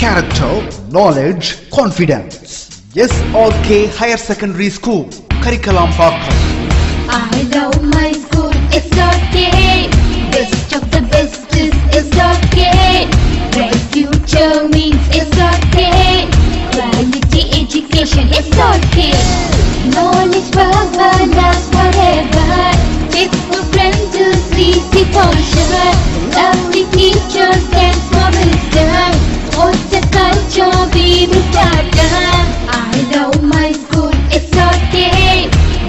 character, knowledge, confidence. SRK Higher Secondary School, Curriculum Parkhouse. I love my school, SRK. Best of the best is SRK. Bright future means SRK. Quality education, SRK. Knowledge power lasts forever. Faithful friends to see the culture. Lovely teachers and for wisdom. What's the culture we will start? I love my school, SRK.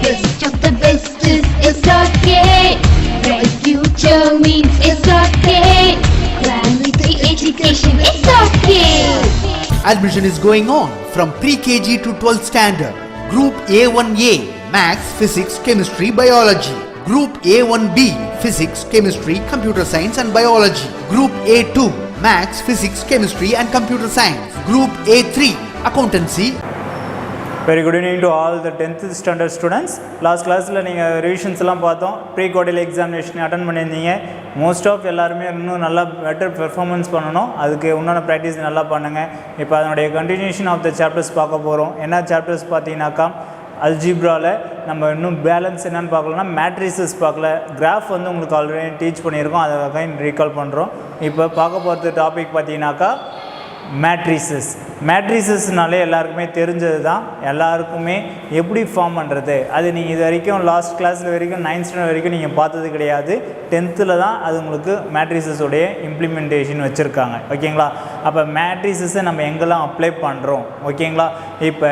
Best of the best is SRK. Bright future means SRK. Quality education, SRK. Admission is going on from pre-KG to 12th standard. Group A1A, Maths, Physics, Chemistry, Biology. Group A1B, Physics, Chemistry, Computer Science and Biology. Group A2, Maths, Physics, Chemistry and Computer Science. Group A3, Accountancy. Very good evening to all the 10th standard students. Last class la neenga revisions எல்லாம் பார்த்தோம். Pre quarterly examination attend பண்ணியிருந்தீங்க. Most of எல்லாருமே இன்னும் நல்லா better performance பண்ணணும். அதுக்கு உண்டான practice நல்லா பண்ணுங்க. இப்போ அதனுடைய கண்டினியூஷன் ஆஃப் த சாப்டர்ஸ் பார்க்க போகிறோம். என்ன சாப்டர்ஸ் பார்த்தீங்கன்னாக்கா அல்ஜிப்ராவில் நம்ம இன்னும் பேலன்ஸ் என்னென்னு பார்க்கலன்னா மேட்ரிசஸ் பார்க்கல. கிராஃப் வந்து உங்களுக்கு ஆல்ரெடி டீச் பண்ணியிருக்கோம், அதை அகைன் ரீகால் பண்ணுறோம். இப்போ பார்க்க போகிறது டாபிக் பார்த்தீங்கன்னாக்கா மேட்ரிசஸ். மேட்ரிசஸ்னாலே எல்லாருக்குமே தெரிஞ்சது தான். எல்லாருக்குமே எப்படி ஃபார்ம் பண்ணுறது, அது நீங்கள் இது வரைக்கும் லாஸ்ட் கிளாஸில் வரைக்கும் 9th ஸ்டாண்டர்ட் வரைக்கும் நீங்கள் பார்த்தது கிடையாது. 10th தான் அது உங்களுக்கு மேட்ரிசஸோடைய இம்ப்ளிமெண்டேஷன் வச்சுருக்காங்க. ஓகேங்களா? அப்போ மேட்ரிசஸை நம்ம எங்கெல்லாம் அப்ளை பண்ணுறோம், ஓகேங்களா? இப்போ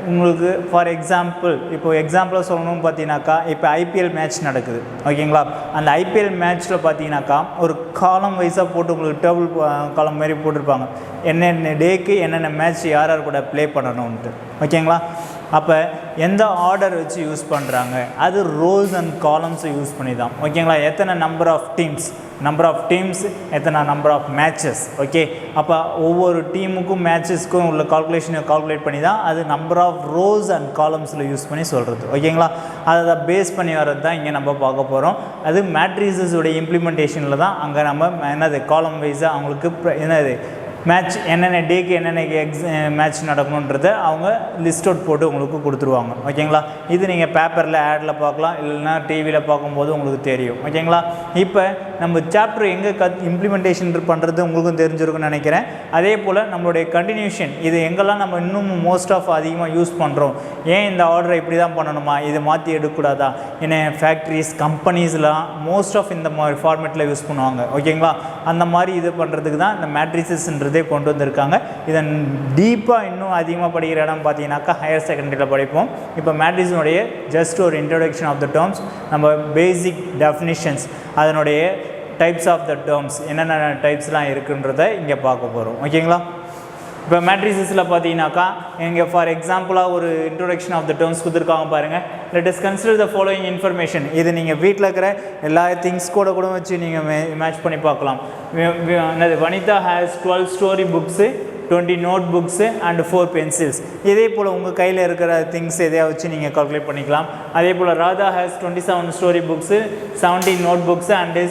உங்களுக்கு ஃபார் எக்ஸாம்பிள், இப்போ எக்ஸாம்பிளாக சொல்லணும்னு பார்த்தீங்கன்னாக்கா இப்போ ஐபிஎல் மேட்ச் நடக்குது, ஓகேங்களா? அந்த ஐபிஎல் மேட்ச்சில் பார்த்தீங்கன்னாக்கா ஒரு காலம் வைஸாக போட்டு உங்களுக்கு டேபிள் காலம் மாரி போட்டிருப்பாங்க. என்னென்ன டேக்கு என்னென்ன மேட்ச் யார் யார் கூட ப்ளே பண்ணணுன்ட்டு, ஓகேங்களா? அப்போ எந்த ஆர்டர் வச்சு யூஸ் பண்ணுறாங்க, அது ரோஸ் அண்ட் காலம்ஸை யூஸ் பண்ணி தான், ஓகேங்களா? எத்தனை நம்பர் ஆஃப் டீம்ஸ் எத்தனை நம்பர் ஆஃப் மேட்சஸ், ஓகே? அப்போ ஒவ்வொரு டீமுக்கும் மேட்சஸ்க்கும் உள்ள கால்குலேஷனை கால்குலேட் பண்ணி தான் அது நம்பர் ஆஃப் ரோஸ் அண்ட் காலம்ஸில் யூஸ் பண்ணி சொல்கிறது, ஓகேங்களா? அதை பேஸ் பண்ணி வர்றது தான் இங்கே நம்ம பார்க்க போகிறோம். அது மேட்ரிசஸோடைய இம்ப்ளிமெண்டேஷனில் தான் அங்கே நம்ம என்னது காலம் வைஸாக அவங்களுக்கு என்னது மேட்ச் என்னென்ன டேக்கு என்னென்ன மேட்ச் நடக்கணுன்றதை அவங்க லிஸ்ட் அவுட் போட்டு உங்களுக்கு கொடுத்துருவாங்க, ஓகேங்களா? இது நீங்கள் பேப்பரில் ஆடில் பார்க்கலாம், இல்லைன்னா டிவியில் பார்க்கும்போது உங்களுக்கு தெரியும், ஓகேங்களா? இப்போ நம்ம சாப்டர் எங்கே இம்ப்ளிமெண்டேஷன் பண்ணுறது உங்களுக்கும் தெரிஞ்சிருக்குன்னு நினைக்கிறேன். அதே போல் நம்மளுடைய கண்டினியூஷன் இது எங்கெல்லாம் நம்ம இன்னும் மோஸ்ட் ஆஃப் அதிகமாக யூஸ் பண்ணுறோம், ஏன் இந்த ஆர்டரை இப்படி தான் பண்ணணுமா, இதை மாற்றி எடுக்கக்கூடாதா, ஏன்னா ஃபேக்ட்ரிஸ் கம்பெனிஸ்லாம் மோஸ்ட் ஆஃப் இந்த மாதிரி ஃபார்மேட்டில் யூஸ் பண்ணுவாங்க, ஓகேங்களா? அந்த மாதிரி இது பண்ணுறதுக்கு தான் இந்த மேட்ரிசஸ்ன்ற கொண்டு வந்திருக்காங்க. இதன் டீப்பாக இன்னும் அதிகமாக படிக்கிற இடம் பார்த்தீங்கன்னாக்கா ஹையர் செகண்டரியில் படிப்போம். இப்போ மேட்ரிஸினுடைய ஜஸ்ட் ஒரு இன்ட்ரோடக்ஷன் ஆஃப் த டேர்ம்ஸ், நம்ம பேசிக் டெஃபினிஷன்ஸ், அதனுடைய டைப்ஸ் ஆஃப் த டேர்ம்ஸ் என்னென்ன டைப்ஸ்லாம் இருக்குன்றதை இங்கே பார்க்க போகிறோம், ஓகேங்களா? இப்போ மேட்ரிசஸில் பார்த்தீங்கன்னாக்கா இங்கே ஃபார் எக்ஸாம்பிளாக ஒரு இன்ட்ரோடக்ஷன் ஆஃப் த டேர்ம்ஸ் கொடுத்துருக்காங்க பாருங்கள். Let us consider the following information. இது நீங்கள் வீட்டில் இருக்கிற எல்லா திங்ஸ் கூட வச்சு நீங்கள் மேட்ச் பண்ணி பார்க்கலாம். Vanitha has 12 story books, 20 note books and 4 pencils. இதே போல் உங்கள் கையில் இருக்கிற திங்ஸ் எதையா வச்சு நீங்கள் கால்குலேட் பண்ணிக்கலாம். அதே போல் Radha has 27 story books, 17 note books and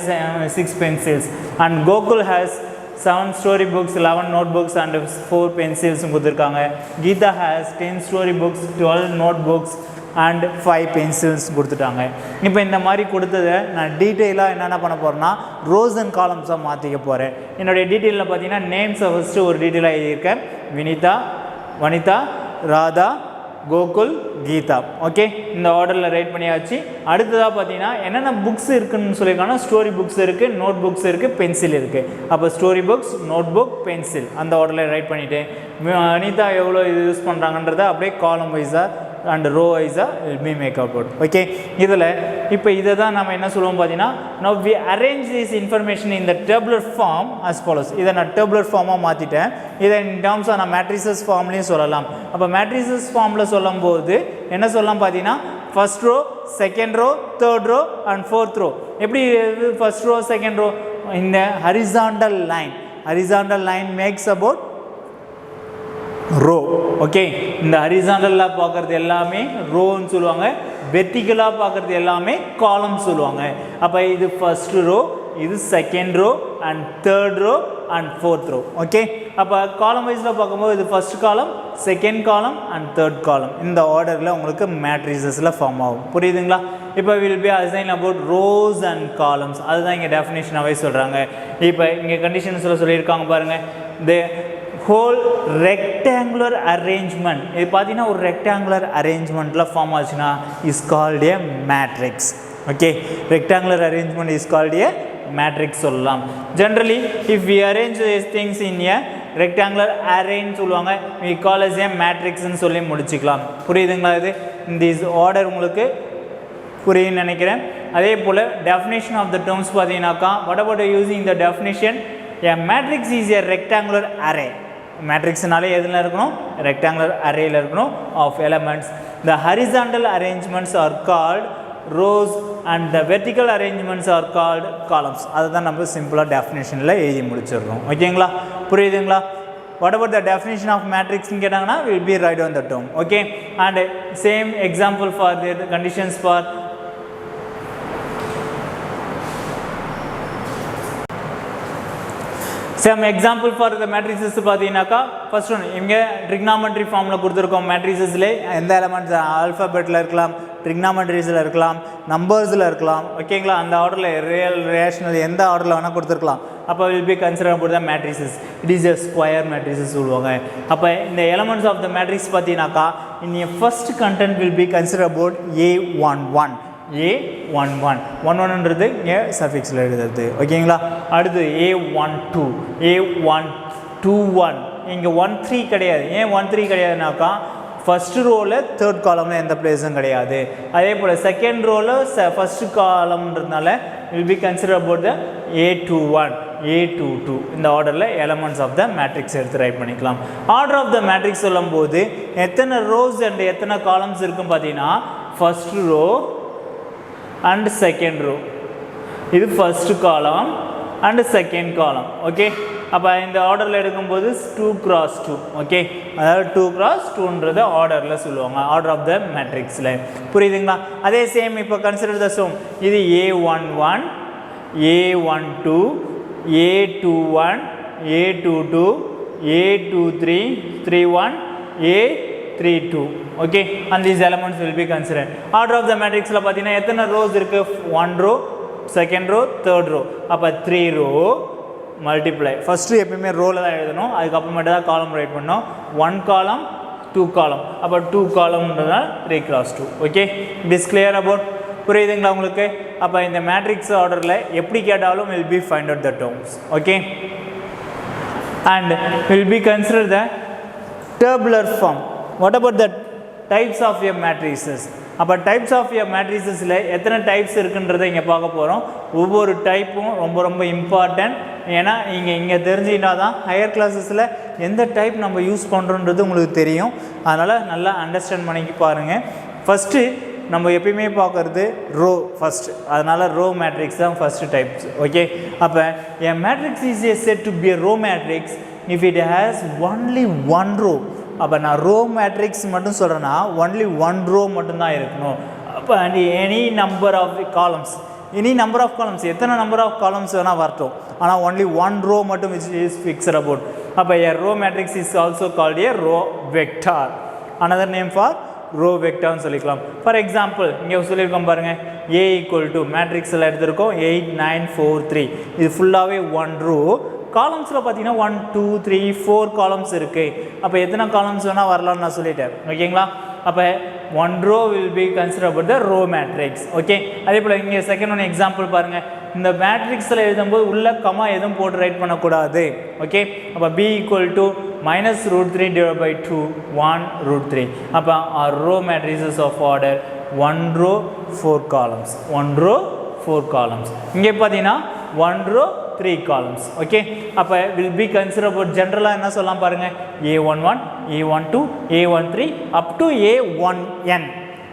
6 pencils. And Gokul has 7 story books, 11 note books and 4 பென்சில்ஸும் கொடுத்துருக்காங்க. Geetha has 10 story books, 12 note books and 5 pencils கொடுத்துட்டாங்க. இப்போ இந்த மாதிரி கொடுத்ததை நான் டீட்டெயிலாக என்னென்ன பண்ண போகிறேன்னா ரோஸ் அண்ட் காலம்ஸாக மாற்றிக்க போகிறேன். என்னுடைய டீட்டெயிலில் பார்த்தீங்கன்னா நேம்ஸை ஃபஸ்ட்டு ஒரு டீட்டெயிலாக எழுதியிருக்கேன். வினிதா, வனிதா, ராதா, கோகுல், கீதா, ஓகே? இந்த ஆர்டரில் ரைட் பண்ணியாச்சு. அடுத்ததாக பார்த்தீங்கன்னா என்னென்ன புக்ஸ் இருக்குதுன்னு சொல்லியிருக்காங்கன்னா ஸ்டோரி புக்ஸ் இருக்குது, நோட் புக்ஸ் இருக்குது, பென்சில் இருக்குது. அப்போ story books, note book, pencil அந்த ஆர்டரில் ரைட் பண்ணிவிட்டேன். அனிதா எவ்வளோ இது யூஸ் பண்ணுறாங்கன்றதை அப்படியே காலம் வைஸாக அண்ட் ரோ வைஸாக will be make out, okay? இதில் இப்போ இதை தான் நம்ம என்ன சொல்லுவோம் பார்த்தீங்கன்னா now we arrange this information in the tabular form as follows. இதை நான் tabular ஃபார்மாக மாற்றிட்டேன். இதை இன் டேர்ம்ஸ் நான் மேட்ரிசஸ் ஃபார்ம்லேயும் சொல்லலாம். அப்போ மேட்ரிசஸ் ஃபார்மில் சொல்லும்போது என்ன சொல்லலாம் பார்த்தீங்கன்னா first row, second row, third row and fourth row. எப்படி ஃபர்ஸ்ட் ரோ, செகண்ட் ரோ? இந்த horizontal line makes about row, okay? இந்த ஹரிசாண்டலாக பார்க்குறது எல்லாமே ரோன்னு சொல்லுவாங்க, வெர்டிகலாக பார்க்குறது எல்லாமே காலம் சொல்லுவாங்க. அப்போ இது ஃபர்ஸ்ட் ரோ, இது second row and third row and fourth row. Okay, அப்போ காலம் வைஸில் பார்க்கும்போது இது first column, second column and third காலம், இந்த ஆர்டரில் உங்களுக்கு மேட்ரிசஸில் ஃபார்ம் ஆகும். புரியுதுங்களா? இப்போ will be assign about rose and columns, அதுதான் இங்கே டெஃபினேஷனாகவே சொல்கிறாங்க. இப்போ இங்கே கண்டிஷன்ஸில் சொல்லியிருக்காங்க பாருங்கள், த ஹோல் ரெக்டாங்குலர் அரேஞ்ச்மெண்ட், இது பார்த்தீங்கன்னா ஒரு ரெக்டாங்குலர் அரேஞ்ச்மெண்ட்டில் ஃபார்ம் ஆச்சுன்னா is called a matrix. Okay, rectangular arrangement is called a matrix சொல்லலாம். Generally if we arrange these things in a rectangular array சொல்லுவாங்க, we call as a matrix ன்னு சொல்லி முடிச்சுக்கலாம். புரியுதுங்களா? இது இந்த ஆர்டர் உங்களுக்கு புரியுன்னு நினைக்கிறேன். அதே போல் டெஃபினேஷன் ஆஃப் த டேர்ம்ஸ் பார்த்தீங்கன்னாக்கா, what about using the definition? A matrix is a rectangular array. மேட்ரிக்ஸ்னாலே எதில் இருக்கணும்? ரெக்டாங்குலர் அரேயில் இருக்கணும் of elements. The horizontal arrangements are called rows and the vertical arrangements are called columns. அதுதான் நம்ம சிம்பிளாக டெஃபினேஷனில் எழுதி முடிச்சிடுறோம். ஓகேங்களா? புரியுதுங்களா? What about the definition of matrix ன்னு கேட்டாங்கன்னா will be right on the term. Okay, and same example for the conditions for some example for the matrices பார்த்தீங்கன்னாக்கா, first one இங்கே ட்ரிக்னாமெட்ரி ஃபார்மில் கொடுத்துருக்கோம். மேட்ரிசஸில் எந்த எலமெண்ட்ஸ் ஆல்ஃபபெட்டில் இருக்கலாம், ட்ரிக்னாமெட்ரிஸில் இருக்கலாம், நம்பர்ஸில் இருக்கலாம். ஓகேங்களா? அந்த ஆர்டரில் ரியல் ரேஷனல் எந்த ஆர்டரில் வேணால் கொடுத்துருக்கலாம். அப்போ will be consider about the matrices. It is a square matrices சொல்லுவாங்க. அப்போ இந்த எலமெண்ட்ஸ் ஆஃப் த மேட்ரிக்ஸ் பார்த்தீங்கன்னாக்கா, in a first content will be consider about A11. A11ன்றது இங்கே சஃபிக்ஸில் எழுதுறது. ஓகேங்களா? அடுத்து A12, A121, இங்கே 13 கிடையாது. ஏன் 13 கிடையாதுனாக்கா, ஃபஸ்ட்டு ரோவில் தேர்ட் காலமில் எந்த பிளேஸும் கிடையாது. அதே போல் செகண்ட் ரோவில் ஃபஸ்ட்டு காலம்ன்றதுனால will be consider about the A21, A22, இந்த ஆர்டரில் எலமெண்ட்ஸ் ஆஃப் த மேட்ரிக்ஸ் எடுத்து ரைட் பண்ணிக்கலாம். ஆர்டர் ஆஃப் த மேட்ரிக்ஸ் சொல்லும்போது எத்தனை ரோஸ் அண்ட் எத்தனை காலம்ஸ் இருக்குன்னு பார்த்தீங்கன்னா, first row and second row, இது first column and second column. ஓகே, அப்போ இந்த ஆர்டரில் எடுக்கும்போது 2 cross 2. ஓகே, அதாவது 2 cross 2ன்றது ஆர்டரில் சொல்லுவாங்க, ஆர்டர் ஆஃப் த மேட்ரிக்ஸில். புரியுதுங்களா? அதே சேம் இப்போ கன்சிடர் த சோம், இது A11, A12, A21, A22, A23, 31, A32. Okay, and these elements will be considered. Order of the matrix la pathina ethana rows irukku? 1 row, second row, third row. appa 3 row multiply. first எப்பவுமே ரோல தான் எழுதணும், அதுக்கு அப்புறமேட்டு தான் காலம் right பண்ணோம். 1 column 2 column, அப்போ 2 columnன்றதால 3 cross 2. Okay, this clear about? புரியுதுங்களா உங்களுக்கு? அப்போ இந்த மேட்ரிக்ஸ் ஆர்டரில் எப்படி கேட்டாலும் will be find out the terms. Okay, and will be consider the tabular form. What about the types of your matrices? அப்போ டைப்ஸ் ஆஃப் your matricesல எத்தனை டைப்ஸ் இருக்குன்றதை இங்கே பார்க்க போகிறோம். ஒவ்வொரு டைப்பும் ரொம்ப ரொம்ப இம்பார்ட்டன்ட். ஏன்னா இங்கே தெரிஞ்சுக்கிட்டா தான் ஹையர் கிளாஸஸில் எந்த டைப் நம்ம யூஸ் பண்ணுறோன்றது உங்களுக்கு தெரியும். அதனால் நல்லா அண்டர்ஸ்டாண்ட் பண்ணி பாருங்கள். ஃபஸ்ட்டு நம்ம எப்பயுமே பார்க்குறது ரோ ஃபஸ்ட்டு, அதனால் ரோ மேட்ரிக்ஸ் தான் ஃபஸ்ட்டு டைப்ஸ். ஓகே, அப்போ an matrix is a said to be a row matrix if it has only one row. அப்போ நான் ரோ மேட்ரிக்ஸ் மட்டும் சொல்கிறேன்னா ஒன்லி 1 ரோ மட்டும்தான் இருக்கணும். அப்போ எனி நம்பர் ஆஃப் காலம்ஸ், எத்தனை நம்பர் ஆஃப் காலம்ஸ் வேணால் வரட்டும், ஆனால் ஒன்லி 1 ரோ மட்டும் விச் இஸ் ஃபிக்ஸ்ட் அபவுட். அப்போ a row matrix is also called a row vector. another name for row வெக்டார்னு சொல்லிக்கலாம். ஃபார் எக்ஸாம்பிள் இங்கே சொல்லியிருக்கோம் பாருங்கள், A ஈக்குவல் டு மேட்ரிக்ஸில் எடுத்திருக்கோம் 8 9 4 3. இது ஃபுல்லாகவே 1 ரோ. காலம்ஸில் பார்த்தீங்கன்னா 1 2 3 4 காலம்ஸ் இருக்குது. அப்போ எத்தனை காலம்ஸ் வேணால் வரலாம்னு நான் சொல்லிட்டேன். ஓகேங்களா? அப்போ 1 row will be considered about the row matrix. Okay, அதே போல் இங்கே செகண்ட் ஒன் எக்ஸாம்பிள் பாருங்கள். இந்த மேட்ரிக்ஸில் எழுதும்போது உள்ள கமா எதுவும் போட்டு ரைட் பண்ணக்கூடாது. ஓகே, அப்போ B equal to -√3 divided by 2 1√3. அப்போ our row matrices of order 1 row 4 columns, 1 row 4 columns. இங்கே பார்த்தீங்கன்னா 1 row 3 columns. ஓகே, அப்போ will be considered about ஜென்ரலாக என்ன சொல்லலாம் பாருங்கள், A11, A12, A13 up to A1n.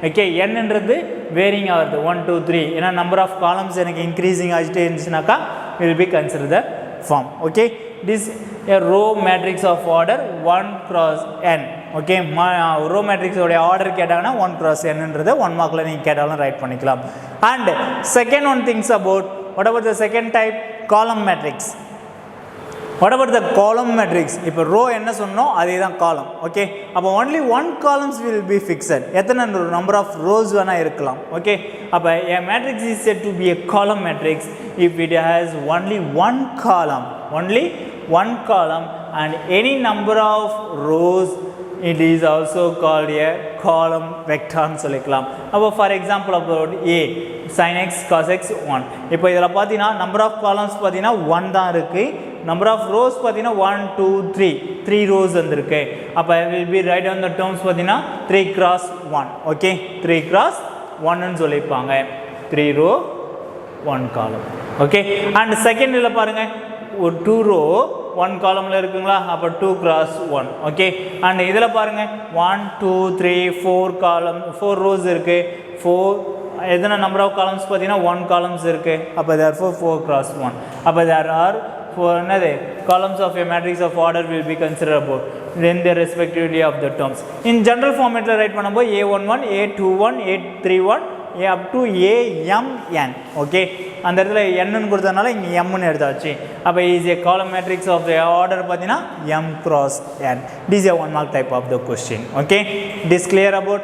Okay, என்னன்றது வேரிங் ஆகுது 1 2 3. ஏன்னா நம்பர் ஆஃப் காலம்ஸ் எனக்கு இன்க்ரீசிங் ஆகிட்டே இருந்துச்சுனாக்கா will be considered the form. Okay, this a row matrix of order 1 cross n. Okay, row மேட்ரிக்ஸோடைய ஆர்டர் கேட்டாங்கன்னா 1 cross nன்றதை 1 மார்க்கில் நீங்கள் கேட்டாலும் ரைட் பண்ணிக்கலாம். And second one things about What about the second type? Column matrix. What about the column matrix? இப்போ row என்ன சொன்னோம் அதே தான் column. Okay, அப்போ only one columns will be fixed. எத்தனை number of rows வேணா இருக்கலாம். Okay, அப்போ a matrix is said to be a column matrix if it has only one column and any number of rows. It is also called a column vector னு சொல்லிக்கலாம். அப்போ for example about A sin x cos x 1. இப்போ இதில் பார்த்தீங்கன்னா number of columns பார்த்தீங்கன்னா 1 தான் இருக்குது. number of rows பார்த்தீங்கன்னா 1 2 3 rows வந்திருக்கு. அப்போ will be write down the terms பார்த்தீங்கன்னா 3 cross 1. ஓகே 3 cross 1 னு சொல்லிப்பாங்க. 3 row 1 column. Okay and second இதில் பாருங்கள் ஒரு 2 row 1 காலமில் இருக்குங்களா அப்போ 2 cross 1. ஓகே அண்ட் இதில் பாருங்கள் 1 2 3 4 காலம் 4 rows இருக்குது. 4 எத்தனை நம்பர் ஆஃப் காலம்ஸ் பார்த்தீங்கன்னா 1 காலம்ஸ் இருக்குது. அப்போ therefore 4 cross 1. அப்போ there are என்னது columns of a matrix of order will be considered about then the respectively of the terms. In general formatல ரைட் பண்ணும்போது A11 A21 A31 A up to AMN. Okay அந்த இடத்துல n கொடுத்ததுனால இங்கே m எடுத்தாச்சு. அப்போ is a column matrix of the order பார்த்தீங்கன்னா m cross n. This is a 1 mark type of the question. Okay, it is clear about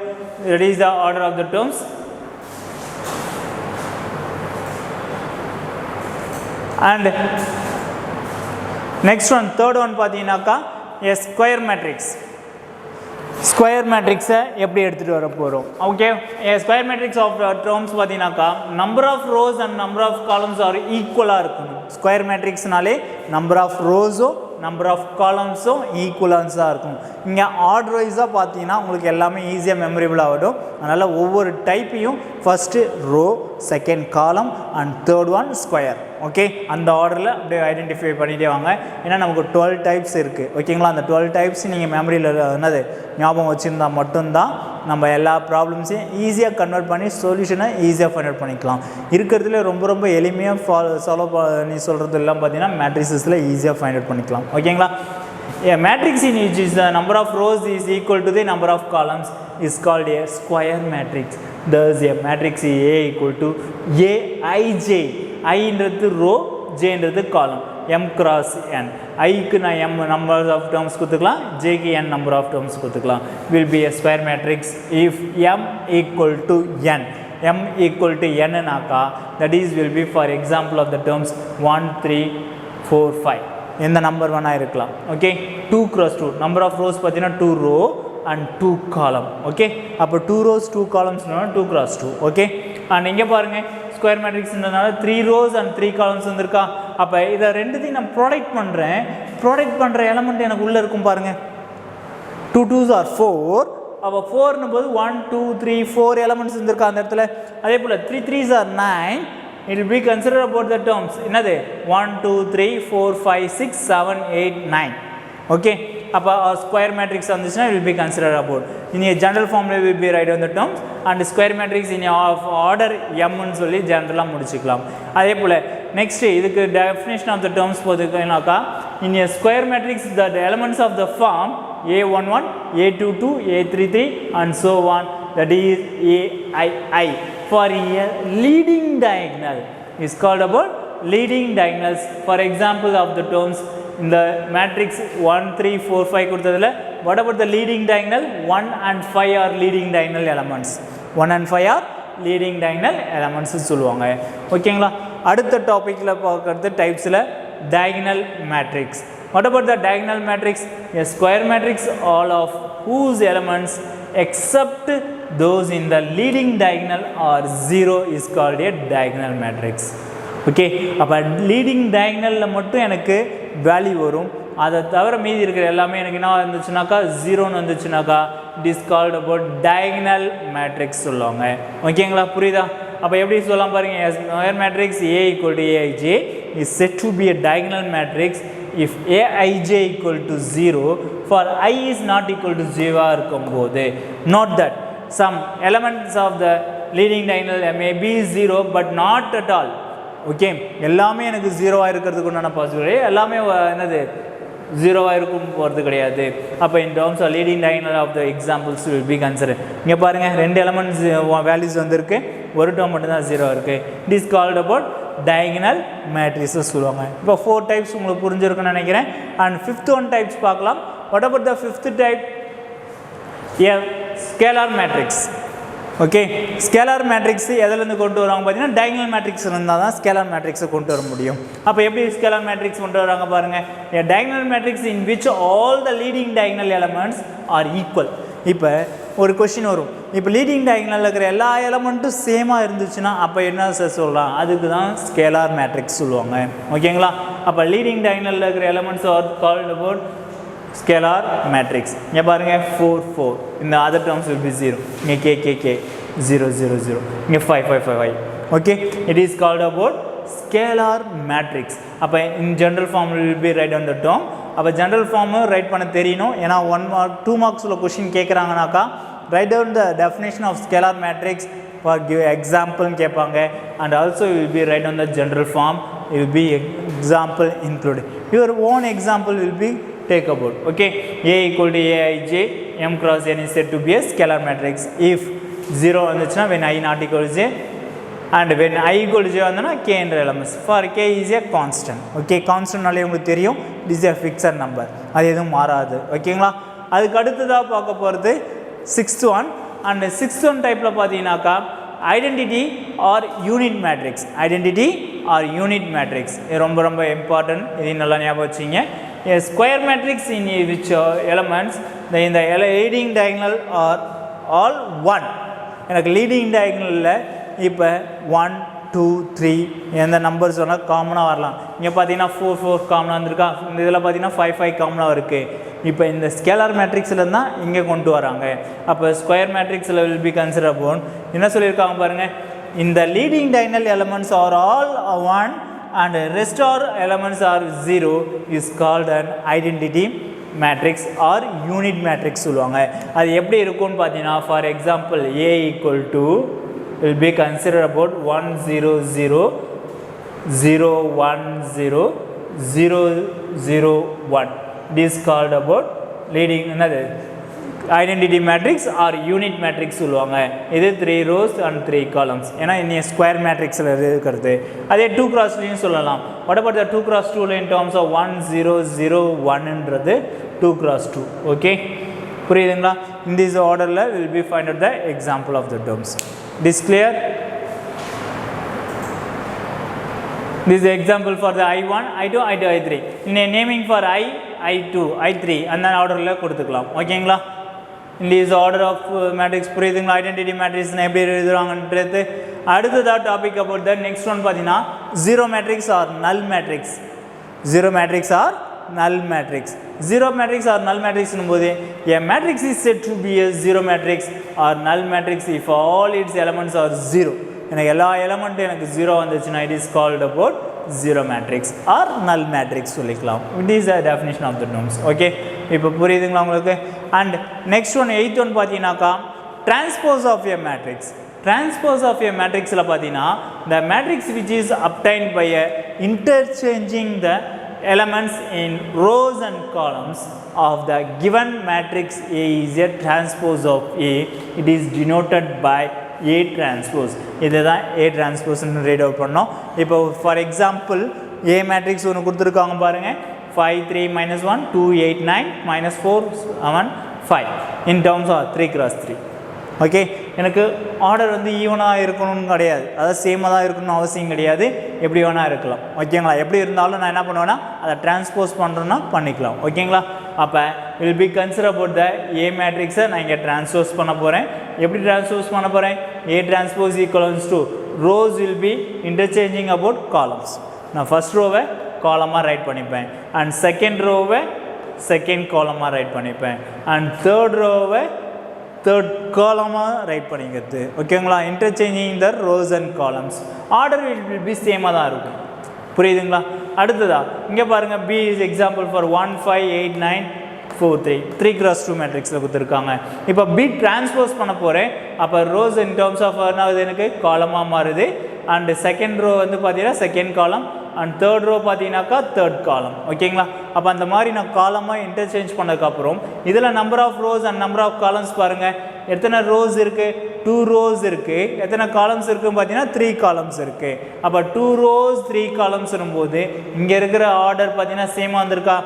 that is the order of the terms. And next one third one பார்த்தீங்கன்னாக்கா a square matrix. Square மேட்ரிக்ஸை எப்படி எடுத்துகிட்டு வர போகிறோம். Okay square matrix of terms பார்த்தீங்கன்னாக்கா number of rows and number of columns are ஈக்குவலாக இருக்கணும். ஸ்கொயர் மேட்ரிக்ஸ்னாலே நம்பர் ஆஃப் ரோஸும் நம்பர் ஆஃப் காலம்ஸும் ஈக்குவலன்ஸாக இருக்கும். இங்கே ஆர்டர் வைஸாக பார்த்தீங்கன்னா உங்களுக்கு எல்லாமே ஈஸியாக மெமரபிள் ஆகிடும். அதனால் ஒவ்வொரு டைப்பையும் first row second column and third one square. Okay அந்த ஆர்டரில் அப்படியே ஐடென்டிஃபை பண்ணிகிட்டே வாங்க. ஏன்னா நமக்கு 12 டைப்ஸ் இருக்குது. ஓகேங்களா அந்த 12 டைப்ஸ் நீங்கள் மெமரியில் என்னது ஞாபகம் வச்சுருந்தா மட்டும்தான் நம்ம எல்லா ப்ராப்ளம்ஸையும் ஈஸியாக கன்வெர்ட் பண்ணி சொல்யூஷனை ஈஸியாக ஃபைண்ட் அவுட் பண்ணிக்கலாம். இருக்கிறதுல ரொம்ப ரொம்ப எளிமையாக சால்வ் பண்ணி சொல்கிறது எல்லாம் பார்த்தீங்கன்னா மேட்ரிக்ஸில் ஈஸியாக ஃபைண்ட் அவுட் பண்ணிக்கலாம். ஓகேங்களா a matrix in which is the number of rows is equal to the number of columns is called a square matrix. Thus a matrix A equal to Aij. I என்றது row, J என்றது column. M cross n. I க்கு நான் m number of terms கொடுத்துக்கலாம், J க்கு n number of terms கொடுத்துக்கலாம். Will be a square matrix if m equal to n. M equal to n நாக்கா that is will be for example of the terms 1 3 4 5. எந்த number வேணா இருக்கலாம். Okay 2 cross 2 number of rows பார்த்தீங்கன்னா 2 row and 2 காலம். Okay அப்போ 2 rows 2 columnsனா 2 cross 2. Okay and இங்கே பாருங்கள் square மேட்ரிக்ஸ்ன்றதுனால 3 rows and 3 columns வந்துருக்கா. அப்போ இதை ரெண்டுத்தையும் நான் ப்ராடக்ட் பண்ணுற எலமெண்ட் எனக்கு உள்ளே இருக்கும் பாருங்கள். 2 2s are 4. அப்போ 4னும் போது 1 2 3 4 எலமெண்ட்ஸ் வந்துருக்கா அந்த இடத்துல. அதே போல் 3 3s are 9. It will be considered about the terms என்னது 1 2 3 4 5 6 7 8 9. okay அப்போ ஸ்கொயர் மேட்ரிக்ஸ் வந்துச்சுன்னா it will be considered about in a general form will be write on the terms and square matrix in of order m னு சொல்லி ஜெனரலாக முடிச்சுக்கலாம். அதே போல் next இதுக்கு definition of the terms போதுனாக்கா in a square matrix the elements of the form A11 A22 A33 and so on that is AI for a leading diagonal is called about leading diagonals. For example of the terms in the matrix 1 3 4 5 கொடுத்ததுல what about the leading diagonal? 1 and 5 are leading diagonal elements. 1 and 5 are leading diagonal elements சொல்லுவாங்க. ஓகேங்களா அடுத்த டாபிக்ல பார்க்கிறது டைப்ஸ்ல diagonal matrix. What about the diagonal matrix? A square matrix all of whose elements except those in the leading diagonal are 0 is called a diagonal matrix. Okay அப்போ leading டயகனலில் மட்டும் எனக்கு value வரும். அதை தவிர மீதி இருக்கிற எல்லாமே எனக்கு என்ன இருந்துச்சுனாக்கா 0ன்னு வந்துச்சுனாக்கா it is called about diagonal matrix சொல்லுவாங்க. ஓகேங்களா புரியுதா? அப்போ எப்படி சொல்லலாம் பாருங்கள். Square matrix A equal to Aij is said to be a diagonal matrix if Aij equal to 0 for I is not equal to 0 இருக்கும்போது. Note that some elements of the leading diagonal may be 0 but not at all. Okay எல்லாமே எனக்கு 0வாக இருக்கிறதுக்கு உண்டான possibility எல்லாமே என்னது 0வாக இருக்கும் போகிறது கிடையாது. அப்போ in terms of leading diagonal of the examples will be consider. இங்கே பாருங்கள் 2 எலமெண்ட்ஸ் வேல்யூஸ் வந்துருக்கு, ஒரு டேர்ம் மட்டும்தான் 0 இருக்குது. It is called about diagonal matrices சொல்லுவாங்க. இப்போ 4 types உங்களுக்கு புரிஞ்சிருக்கும்னு நினைக்கிறேன். And fifth one types பார்க்கலாம். What about the fifth type? A scalar matrix. Okay, scalar matrix எதுலேருந்து கொண்டு வராங்க பார்த்தீங்கன்னா டயகனல் மேட்ரிக்ஸ் இருந்தால் தான் ஸ்கேலார் மேட்ரிக்ஸை கொண்டு வர முடியும். அப்போ எப்படி ஸ்கேலார் மேட்ரிக்ஸ் கொண்டு வராங்க பாருங்கள். a diagonal matrix in which all the leading diagonal elements are equal. இப்போ ஒரு கொஷின் வரும், இப்போ லீடிங் டயகனலில் இருக்கிற எல்லா எலமெண்ட்டும் சேமாக இருந்துச்சுன்னா அப்போ என்ன சார் சொல்லலாம், அதுக்கு தான் ஸ்கேலார் மேட்ரிக்ஸ் சொல்லுவாங்க. ஓகேங்களா, அப்போ லீடிங் டயகனலில் இருக்கிற elements are called about scalar matrix. இங்கே பாருங்கள் 4 4, இந்த அதர் டேர்ம்ஸ் will be 0, இங்கே k 0 0 0, இங்கே 5 5 5 5. Okay, it is called about scalar matrix. அப்போ in general form will be write on the term. அப்போ general form ரைட் பண்ண தெரியணும். ஏன்னா 1 mark 2 marks உள்ள question கேட்குறாங்கனாக்கா write down the definition of scalar matrix for give example கேட்பாங்க. and also you will be write on the general form, it will be example included. Your own example will be take about. Okay, A equal to Aij, M cross N is said to be a scalar matrix if 0 வந்துச்சுன்னா when I not equal to J, and when I equal to J Vandana K என்ற elements. For K is a constant. Okay, constant நாலே உங்களுக்கு தெரியும், it is a fixed number, அது எதுவும் மாறாது. ஓகேங்களா, அதுக்கு அடுத்ததாக பார்க்க போகிறது sixth one. and sixth one டைப்பில் பார்த்தீங்கன்னாக்கா identity R unit matrix. Identity R unit matrix இது ரொம்ப ரொம்ப இம்பார்ட்டன்ட், இதையும் நல்லா ஞாபகம் வச்சிங்க. A square matrix in which elements in the leading diagonal are all 1. எனக்கு leading diagonalல இப்போ 1 2 3 எந்த நம்பர்ஸ் வேணால் காமனாக வரலாம். இங்கே பார்த்தீங்கன்னா 4 4 காமனாக வந்திருக்கா, இந்த இதில் பார்த்தீங்கன்னா 5 5 காமனாக இருக்குது. இப்போ இந்த ஸ்கேலார் மேட்ரிக்ஸில் தான் இங்கே கொண்டு வராங்க. அப்போ ஸ்கொயர் மேட்ரிக்ஸில் will be considered upon என்ன சொல்லியிருக்காங்க பாருங்கள், இந்த leading diagonal elements are all 1 and rest all elements are 0 is called an identity matrix or unit matrix சொல்லுவாங்க. அது எப்படி இருக்கும்னு பார்த்தீங்கன்னா, for example A equal to will be considered about 1 0 0 0 1 0 0 0 1. It is called about leading another identity matrix or unit matrix சொல்லுவாங்க. இது 3 rows and 3 columns. ஏன்னா இந்த square மேட்ரிக்ஸில் இருக்கிறது. அதே 2 cross 2 சொல்லலாம். What about the 2 cross 2 in terms of 1 0 0 1ன்றது 2 cross 2. Okay, புரியுதுங்களா? in this orderல will be find out the example of the terms. This clear? This is the example for the I1 I2 I2 I3. in a naming for I I2 I3 அந்த ஆர்டரில் கொடுத்துக்கலாம். ஓகேங்களா, இந்த is order of matrix. புரியுதுங்களா? Identity மேட்ரிக்ஸ்னால் எப்படி எழுதுறாங்கன்றது அடுத்ததாக topic about the next one பார்த்தீங்கன்னா zero matrix or null matrix. Zero matrix or null matrix. Zero matrix or null மேட்ரிக்ஸ்னும் போது a matrix is said to be a zero matrix or null matrix if all its elements are 0. எனக்கு எல்லா எலமெண்ட்டும் எனக்கு 0 வந்துச்சுன்னா it is called about zero matrix or null matrix சொல்லிக்கலாம். it is a definition of the terms. Okay, இப்போ புரியுதுங்களா உங்களுக்கு? And next one eighth one பார்த்தீங்கன்னாக்கா transpose of a matrix. Transpose of a மேட்ரிக்ஸில் பார்த்தீங்கன்னா the matrix which is obtained by a interchanging the elements in rows and columns of the given matrix A is a transpose of A. It is denoted by A transpose. இதுதான் A transpose-னு read out பண்ணோம். இப்போ for example A matrix ஒன்று கொடுத்துருக்காங்க பாருங்கள், 5 3 -1 2 8 9 -4 7 5 in terms of 3 cross 3. Okay, எனக்கு order வந்து ஈவனாக இருக்கணும்னு கிடையாது, அதாவது சேமாக தான் இருக்கணும்னு அவசியம் கிடையாது, எப்படி வேணால் இருக்கலாம். ஓகேங்களா, எப்படி இருந்தாலும் நான் என்ன பண்ணுவேன்னா அதை டிரான்ஸ்போஸ் பண்ணுறேன்னா பண்ணிக்கலாம். ஓகேங்களா, அப்போ will be consider about the A மேட்ரிக்ஸை நான் இங்கே டிரான்ஸ்போஸ் பண்ண போகிறேன். எப்படி டிரான்ஸ்போஸ் பண்ண போகிறேன்? ஏ transpose equivalence to rose will be interchanging about columns. நான் ஃபஸ்ட் ரோவை காலமாக ரைட் பண்ணிப்பேன், அண்ட் செகண்ட் ரோவை செகண்ட் காலமாக ரைட் பண்ணிப்பேன், அண்ட் தேர்ட் ரோவை தேர்ட் காலமாக ரைட் பண்ணிக்கிறது. ஓகேங்களா, interchanging the rose and columns. Order will be சேமாக தான் இருக்கும். புரியுதுங்களா? அடுத்ததா இங்கே பாருங்கள், B is example for 1 5 8 9 4 3 3 cross 2 மேட்ரிக்ஸில் கொடுத்துருக்காங்க. இப்போ பி டிரான்ஸ்போஸ் பண்ண போகிறேன். அப்போ ரோஸ் இன் டேர்ம்ஸ் ஆஃப் என்னாவது எனக்கு காலமாக மாறுது, அண்டு செகண்ட் ரோ வந்து பார்த்தீங்கன்னா second column, and third row பார்த்தீங்கன்னாக்கா தேர்ட் காலம். ஓகேங்களா, அப்போ அந்த மாதிரி நான் காலமாக இன்டர்சேஞ்ச் பண்ணதுக்கப்புறம் இதில் number of rows and number of columns பாருங்கள், எத்தனை ரோஸ் இருக்குது? 2 rows இருக்குது. எத்தனை காலம்ஸ் இருக்குன்னு பார்த்தீங்கன்னா 3 காலம்ஸ் இருக்குது. அப்போ 2 rows 3 காலம்ஸ் வரும்போது இங்கே இருக்கிற ஆர்டர் பார்த்தீங்கன்னா சேமாக வந்திருக்கா?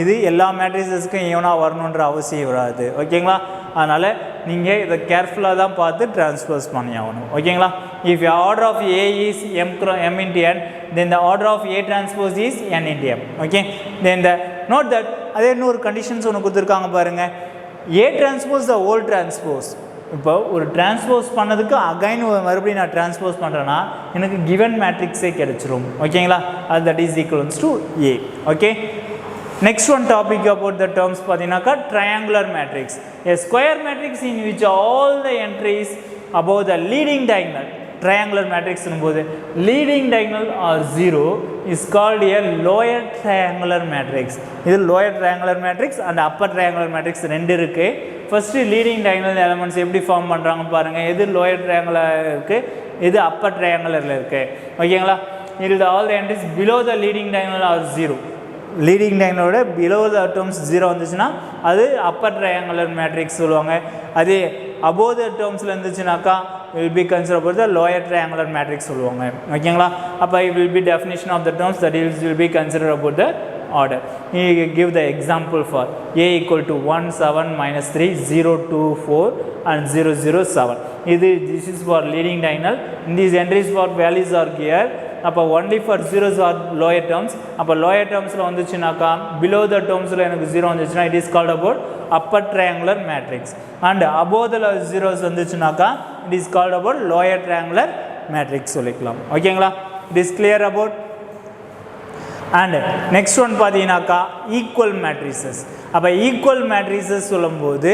இது எல்லா மேட்ரிசஸ்க்கும் ஈவனாக வரணுன்ற அவசியம் வராது. ஓகேங்களா? அதனால் நீங்கள் இதை கேர்ஃபுல்லாக தான் பார்த்து ட்ரான்ஸ்போஸ் பண்ணி ஆகணும். ஓகேங்களா? If order of A is m into n, then the order of A transpose is n into m. Okay? Then the note that அதே இன்னொரு கண்டிஷன்ஸ் ஒன்று கொடுத்துருக்காங்க பாருங்கள். A transpose the whole transpose. இப்போ ஒரு டிரான்ஸ்போஸ் பண்ணதுக்கு அகைன் மறுபடியும் நான் டிரான்ஸ்போஸ் பண்ணுறேன்னா எனக்கு கிவன் மேட்ரிக்ஸே கிடைச்சிரும். ஓகேங்களா? அது that is equals to A. Okay, next one topic about the terms பார்த்தீங்கன்னாக்கா triangular matrix, a square matrix in which all the entries above the leading diagonal. Triangular matrix போது leading diagonal or 0 is called a lower triangular matrix. இது lower triangular matrix and upper triangular matrix ரெண்டு இருக்கு. First leading diagonal elements எப்படி form பண்ணுறாங்க பாருங்கள். எது lower triangular இருக்குது, எது upper triangularல இருக்குது. ஓகேங்களா? இது all the entries below the leading diagonal are 0. Leading diagonal below the terms 0 வந்துச்சுன்னா அது அப்பர் ட்ரையாங்குலர் மேட்ரிக்ஸ் சொல்லுவாங்க. அதே அபோவ் த டேர்ம்ஸில் இருந்துச்சுனாக்கா will be consider about the lower triangular matrix சொல்லுவாங்க. ஓகேங்களா? அப்போ it will be definition of the terms that is will be consider about the order. You give the example for A equal to 1 7 minus 3 0 2 4 and 0 0 7. This is for leading diagonal. In these entries for values are here. அப்போ only for zeros are lower terms. அப்போ lower termஸில் வந்துச்சுனாக்கா below the termஸில் எனக்கு 0 வந்துச்சுன்னா it is called about upper triangular matrix. And above the zeros வந்துச்சுனாக்கா it is called about lower triangular matrix சொல்லிக்கலாம். ஓகேங்களா? it is clear about. And next one பார்த்தீங்கன்னாக்கா equal matrices. அப்போ equal matrices சொல்லும்போது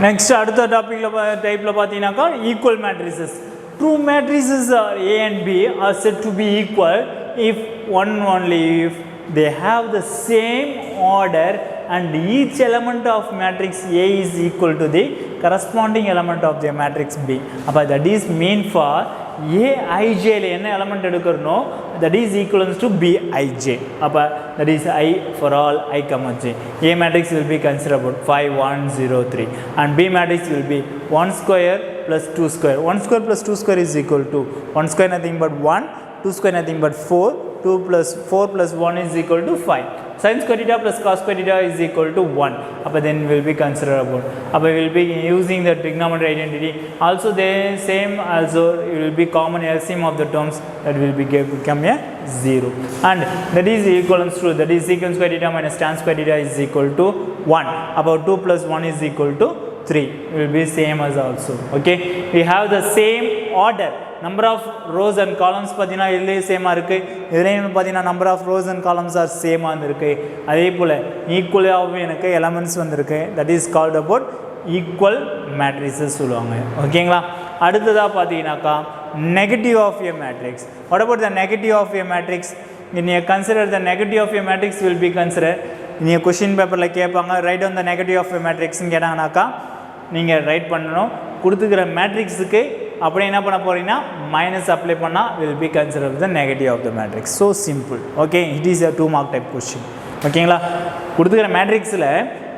next அடுத்த டைப்பில் பார்த்தீங்கன்னாக்கா equal matrices. Two matrices A and B are said to be equal if only if they have the same order and each element of matrix A is equal to the corresponding element of the matrix B. அப்போ that is mean for Aij என்ன element எடுக்கிறனோ that is equivalent to Bij. அப்போ that is I for all I comma j. A matrix will be considered about 5 1 0 3 and B matrix will be 1 square plus 2 square. 1 square plus 2 square is equal to 1 square nothing but 1, 2 square nothing but 4, 2 plus 4 plus 1 is equal to 5. Sin square theta plus cos square theta is equal to 1. Then will be considered about. We will be using the trigonometry identity. Also the same also it will be common LCM of the terms that will be become a 0. And that is equivalent to that is secant square theta minus tan square theta is equal to 1. About 2 plus 1 is equal to 3. Will be same as also. Okay, we have the same order. Number of rows and columns பார்த்தீங்கன்னா இதுலேயே சேமாக இருக்குது. இதுலேயும் பார்த்தீங்கன்னா number of rows and columns are சேமாக இருக்குது. அதே போல் ஈக்குவலாகவே எனக்கு எலமெண்ட்ஸ் வந்திருக்கு. That is called about equal matrices சொல்லுவாங்க. ஓகேங்களா? அடுத்ததாக பார்த்தீங்கன்னாக்கா negative of a matrix. What about the negative of a matrix? நீங்கள் consider the negative of a matrix will be consider. நீங்கள் கொஷின் பேப்பரில் கேட்பாங்க write on the negative of a மேட்ரிக்ஸ்ன்னு கேட்டாங்கனாக்கா நீங்கள் ரைட் பண்ணணும். கொடுத்துக்கிற மேட்ரிக்ஸுக்கு அப்படி என்ன பண்ண போகிறீங்கன்னா மைனஸ் அப்ளை பண்ணால் will be consider the negative of the matrix. So simple. Okay, it is a 2 mark type question. ஓகேங்களா? கொடுத்துக்கிற மேட்ரிக்ஸில்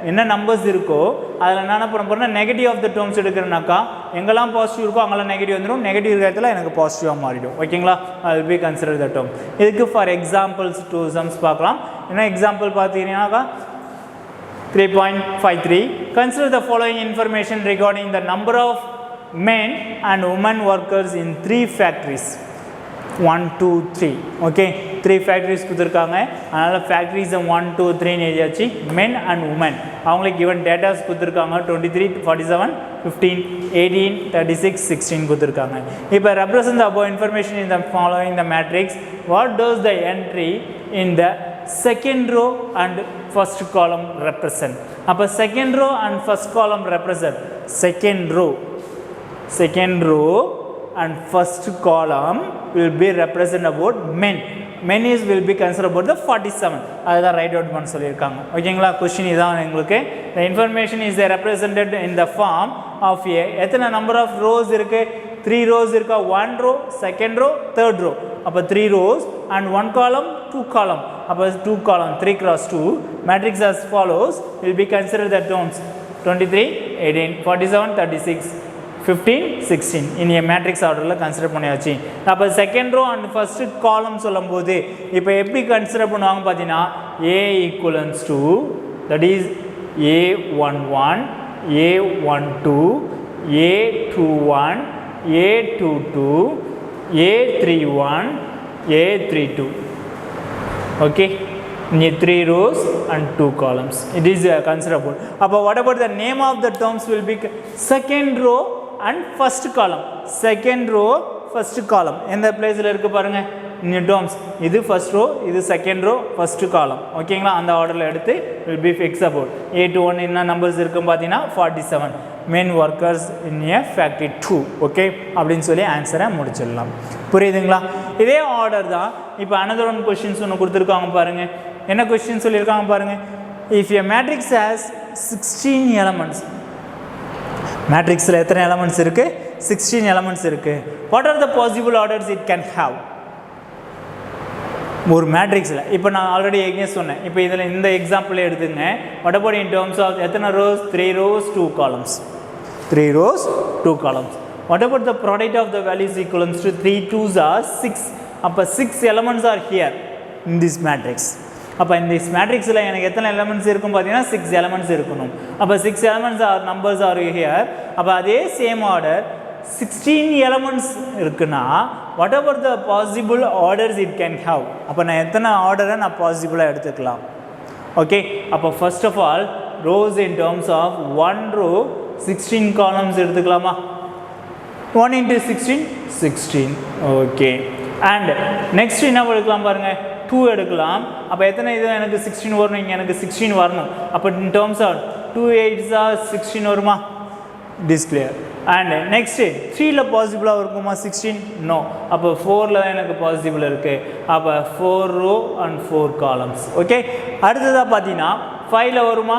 என்ன நம்பர்ஸ் இருக்கோ அதில் என்ன பண்ண போகிறேன்னா நெகட்டிவ் ஆஃப் த டேர்ம்ஸ் எடுக்கிறனாக்கா எங்கெல்லாம் பாசிட்டிவ் இருக்கோ அங்கெல்லாம் நெகட்டிவ் வந்துடும். நெகட்டிவ் இருக்கிறதுல எனக்கு பாசிட்டிவாக மாறிடும். ஓகேங்களா? I will be consider the term. இதுக்கு ஃபார் எக்ஸாம்பிள்ஸ் 2 சம்ஸ் பார்க்கலாம். என்ன எக்ஸாம்பிள் பார்த்தீங்கன்னாக்கா 3.53 consider the following information regarding the number of men and women workers in 3 factories. 1 2 3. okay, 3 factories கொடுத்துருக்காங்க. அதனால் factories 1 2 3 எழுதியாச்சு. men and women அவங்களுக்கு given datas கொடுத்துருக்காங்க. 23 47 15 18 36 16 கொடுத்துருக்காங்க. இப்போ represent the above information in the following the matrix. What does the entry in the second row and first column represent? அப்போ second row and first column represent second row and first column will be represent about men. Men is will be considered about the 47. அதுதான் right out பண்ண சொல்லியிருக்காங்க. ஓகேங்களா? Question இதான் உங்களுக்கு. the information is represented in the form of a எத்தனை number of rose இருக்கு? 3 rows இருக்கா? 1 row, second row, third row. அப்போ 3 rows and 1 column 2 column. அப்போ 2 column 3 cross 2 matrix as follows will be considered the terms 23 18, 47, 36, 15, 16 in a matrix orderல consider பண்ணியாச்சு. அப்ப second row and first column சொல்லும்போது இப்போ எப்படி consider பண்ணுவாங்க பார்த்தீங்கன்னா A equals to that is A11, A12, A21, A22, A31, A32. Okay, need 3 rows and 2 columns. It is considerable. But what about the name of the terms will be second row and first column. Second row, first column. In the place la irukku parunga new terms. Idu first row, idu second row, first column. Okay la and order la eduthu will be fixable. A21 inna numbers irukum pathina 47. Main workers in a factory 2. Okay, அப்படினு சொல்லி ஆன்சரை முடிச்சிடலாம். புரியுதுங்களா? இதே order தான். இப்போ another one questions ஒன்று கொடுத்துருக்காங்க பாருங்க. என்ன கொஸ்டின் சொல்லியிருக்காங்க பாருங்க. If a matrix has 16 elements, மேட்ரிக்ஸில் எத்தனை எலமெண்ட்ஸ் இருக்குது? 16 எலமெண்ட்ஸ் இருக்குது. What are the possible orders it can have? ஒரு மேட்ரிக்ஸில் இப்போ நான் ஆல்ரெடி எங்கே சொன்னேன். இப்போ இதில் இந்த எக்ஸாம்பிள் எடுத்துங்க. What about in terms of எத்தனை rows? 3 rows 2 columns. 3 rows 2 columns. What about the product of the values equivalent to 3 2s are 6. அப்போ 6 elements are here in this matrix. அப்போ இந்த மேட்ரிக்ஸில் எனக்கு எத்தனை எலமெண்ட்ஸ் இருக்கும் பார்த்தீங்கன்னா 6 elements இருக்கணும். அப்போ 6 elements are numbers are here. அப்போ அதே சேம் ஆர்டர் 16 elements இருக்குன்னா whatever the possible orders it can have. அப்போ நான் எத்தனை ஆர்டரை நான் பாசிபிளாக எடுத்துக்கலாம்? ஓகே, அப்போ first of all rows in terms of 1 row 16 columns எடுத்துக்கலாமா? 1 into 16 16. ஓகே, அண்ட் நெக்ஸ்ட் என்ன எடுக்கலாம் பாருங்க, 2 எடுக்கலாம். அப்போ எத்தனை இது எனக்கு 16 வரணும்? இங்கே எனக்கு 16 வரணும். அப்போ in terms of 2 8s are 16 வருமா? This clear. அண்ட் நெக்ஸ்ட் 3ல பாசிபிளாக இருக்குமா 16? நோ. அப்போ 4ல் எனக்கு பாசிபிள் இருக்குது. அப்போ 4 row and 4 columns. ஓகே, அடுத்ததாக பார்த்தீங்கன்னா 5ல் வருமா?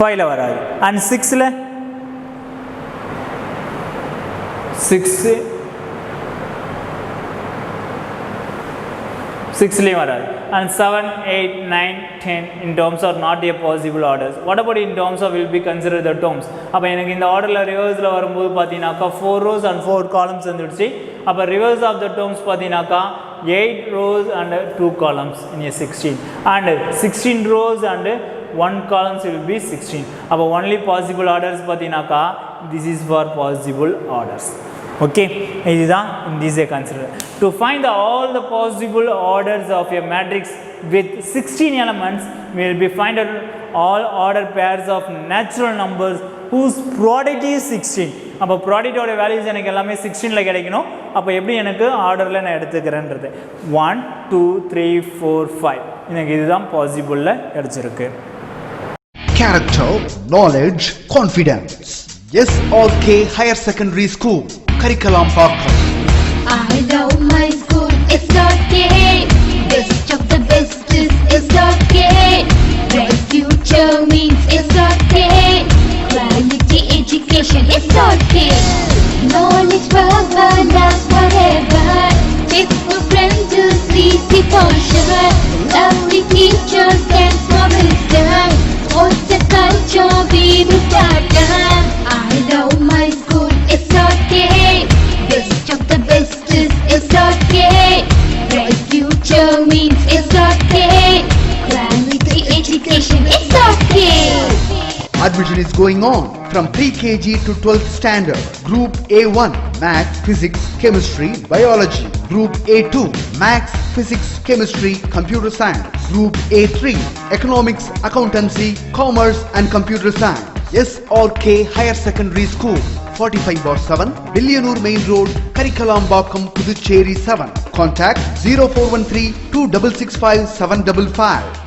5ல் வராது. அண்ட் 6ல் 6லேயும் வராது. And 7, 8, 9, 10 in terms are not a possible orders. What about in terms of will be considered the terms? அப்போ எனக்கு இந்த ஆர்டரில் ரிவர்ஸில் வரும்போது பார்த்தீங்கன்னாக்கா 4 rows and 4 columns வந்துடுச்சு. அப்போ ரிவர்ஸ் ஆஃப் த டேர்ம்ஸ் பார்த்தீங்கன்னாக்கா 8 rows and 2 columns in a 16 and 16 rows and 1 columns will be 16. அப்போ only possible orders பார்த்தீங்கன்னாக்கா this is for possible orders. Okay, இதுதான் this is considered. To find all the possible orders of a matrix with 16 elements, we will be find out all order pairs of natural numbers whose product is 16. அப்போ ப்ராடக்டோட values எனக்கு எல்லாமே 16ல் கிடைக்கணும். அப்போ எப்படி எனக்கு ஆர்டரில் நான் எடுத்துக்கிறேன்றது 1 2 3 4 5 எனக்கு இதுதான் பாசிபிளில் கிடைச்சிருக்கு. Character, knowledge, confidence. SRK Higher Secondary School, Curriculum Parker. I love my school, it's okay. Best of the best is okay. Bright future means it's okay. Quality education, it's okay. Knowledge forever, last forever. Faithful friends to see the portion. Lovely teachers and promise them. What's the culture we will start? I love my school, it's okay. Best of the best is okay. Bright future means it's okay. Quality education, it's okay. Admission is going on from pre-KG to 12th standard. Group A1 Maths, Physics, Chemistry, Biology. Group A2 Maths, Physics, Chemistry, Computer Science. Group A3 Economics, Accountancy, Commerce and Computer Science. SRK Higher Secondary School, 45/7 Billianoor Main Road, Karikalambakkam, Puducherry 7. Contact 0413 2665 755.